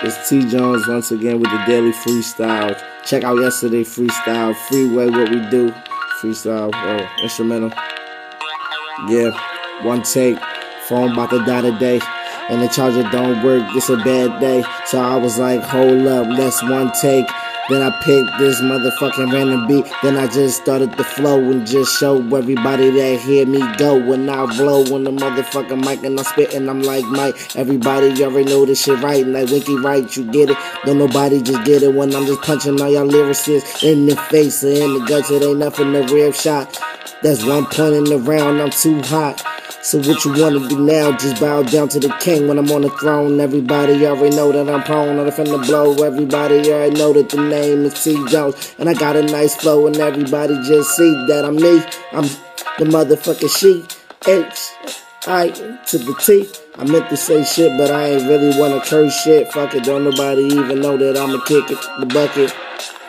It's T Jones once again with the daily freestyle. Check out yesterday freestyle, Freeway, what we do, freestyle, instrumental. Yeah, one take, phone about to die today, and the charger don't work, this a bad day. So I was like, hold up, let's one take. Then I picked this motherfucking random beat. Then I just started to flow and just show everybody that hear me go. When I blow on the motherfucking mic and I'm spitting, I'm like Mike. Everybody already know this shit right. Like Winky right, you get it. Don't nobody just get it when I'm just punching all y'all lyricists in the face or in the guts. It ain't nothing to real shot. That's 1 point in the round, I'm too hot. So what you wanna do now? Just bow down to the king when I'm on the throne. Everybody already know that I'm prone. I'm finna blow. Everybody already know that the name is T Jones, and I got a nice flow, and everybody just see that I'm me. I'm the motherfucking she. H-I to the T. I meant to say shit, but I ain't really wanna curse shit. Fuck it, don't nobody even know that I'ma kick it, the bucket,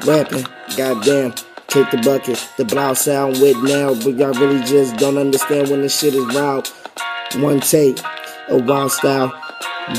rapping. Goddamn. Kick the bucket, the blouse sound with now, but y'all really just don't understand when the shit is wild. One take, a wild style,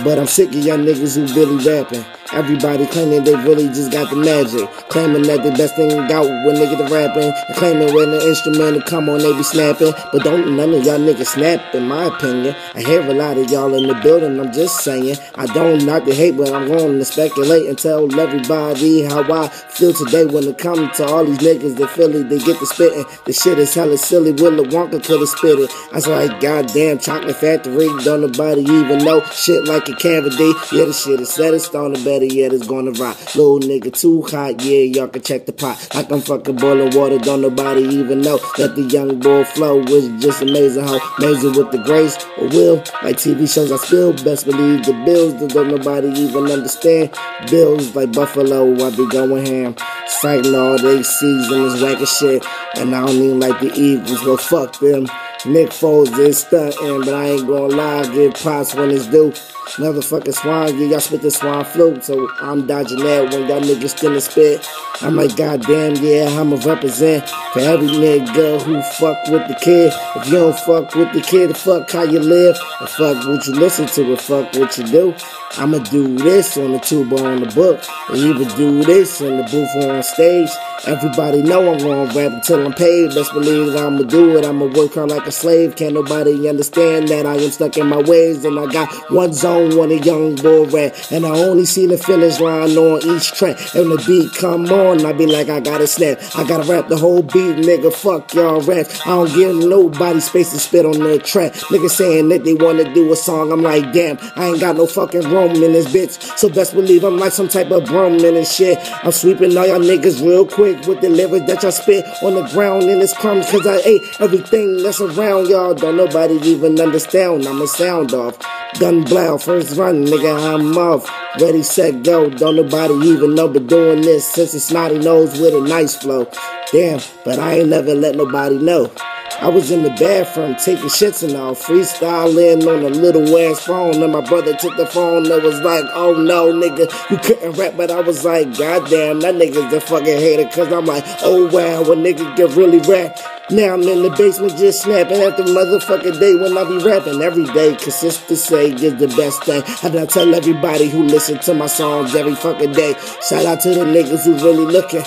but I'm sick of y'all niggas who really rapping. Everybody claiming they really just got the magic, claiming that the best thing out when they get to rapping, and claiming when the instrument to come on they be snapping. But don't none of y'all niggas snap, in my opinion. I hear a lot of y'all in the building, I'm just saying. I don't knock the hate, but I'm going to speculate and tell everybody how I feel today when it comes to all these niggas that feel it, they get the spitting. The shit is hella silly, Willy Wonka could've spit it. I was like, goddamn, chocolate factory, don't nobody even know shit like a cavity. Yeah, the shit is set in stone, the better yet it's gonna rock. Little nigga too hot, yeah, y'all can check the pot. Like I'm fucking boiling water, don't nobody even know that the young boy flow was just amazing. How amazing with the grace or will, like TV shows I spill. Best believe the bills that don't nobody even understand. Bills like Buffalo, I be going ham. Citing all they season is whack as shit, and I don't even like the Eagles, well fuck them. Nick Foles is stunting, but I ain't gonna lie, give props when it's due. Motherfucking swine, yeah, y'all spit the swine flu, so I'm dodging that when y'all niggas still spit. I'm like, goddamn, yeah, I'ma represent for every nigga who fuck with the kid. If you don't fuck with the kid, fuck how you live, and fuck what you listen to, and fuck what you do. I'ma do this on the tube or on the book, and even do this in the booth or on stage. Everybody know I'm gonna rap until I'm paid. Best believe that I'ma do it. I'ma work hard like a slave. Can't nobody understand that I am stuck in my ways. And I got one zone when a young boy rap, and I only see the finish line on each track. And the beat come on, I be like, I gotta snap. I gotta rap the whole beat, nigga. Fuck y'all raps. I don't give nobody space to spit on the track. Niggas saying that they wanna do a song. I'm like, damn, I ain't got no fucking room in this bitch. So best believe I'm like some type of broom in this shit. I'm sweeping all y'all niggas real quick with the lyrics that y'all spit on the ground and it's crumbs, cause I ate everything that's around y'all. Don't nobody even understand. I'ma sound off. Gun blow, first run, nigga, I'm off. Ready, set, go. Don't nobody even know but doing this since it's snotty nose with a nice flow. Damn, but I ain't never let nobody know. I was in the bathroom taking shits and all, freestyling on a little ass phone, and my brother took the phone and was like, oh no, nigga, you couldn't rap, but I was like, goddamn, that nigga's the fucking hater, cause I'm like, oh wow, when nigga get really rap. Now I'm in the basement just snapping at the motherfucking day when I be rapping every day. Consistency is the best thing. And I tell everybody who listen to my songs every fucking day. Shout out to the niggas who really looking,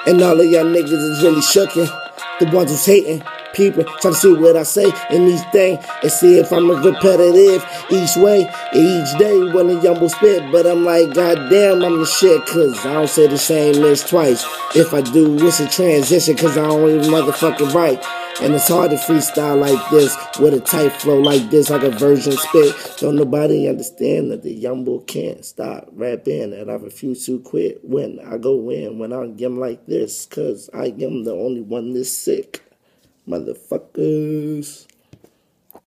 and all of y'all niggas is really shookin'. The ones who's hating, peeping, trying to see what I say in these things and see if I'm repetitive each way, each day when the young boy spit. But I'm like, goddamn, I'm the shit, cause I don't say the same as twice. If I do, it's a transition, cause I don't even motherfucking write. And it's hard to freestyle like this with a tight flow like this, like a virgin spit. Don't nobody understand that the young boy can't stop rapping, and I refuse to quit when I go in, when I get like this, cause I am the only one this sick. Motherfuckers.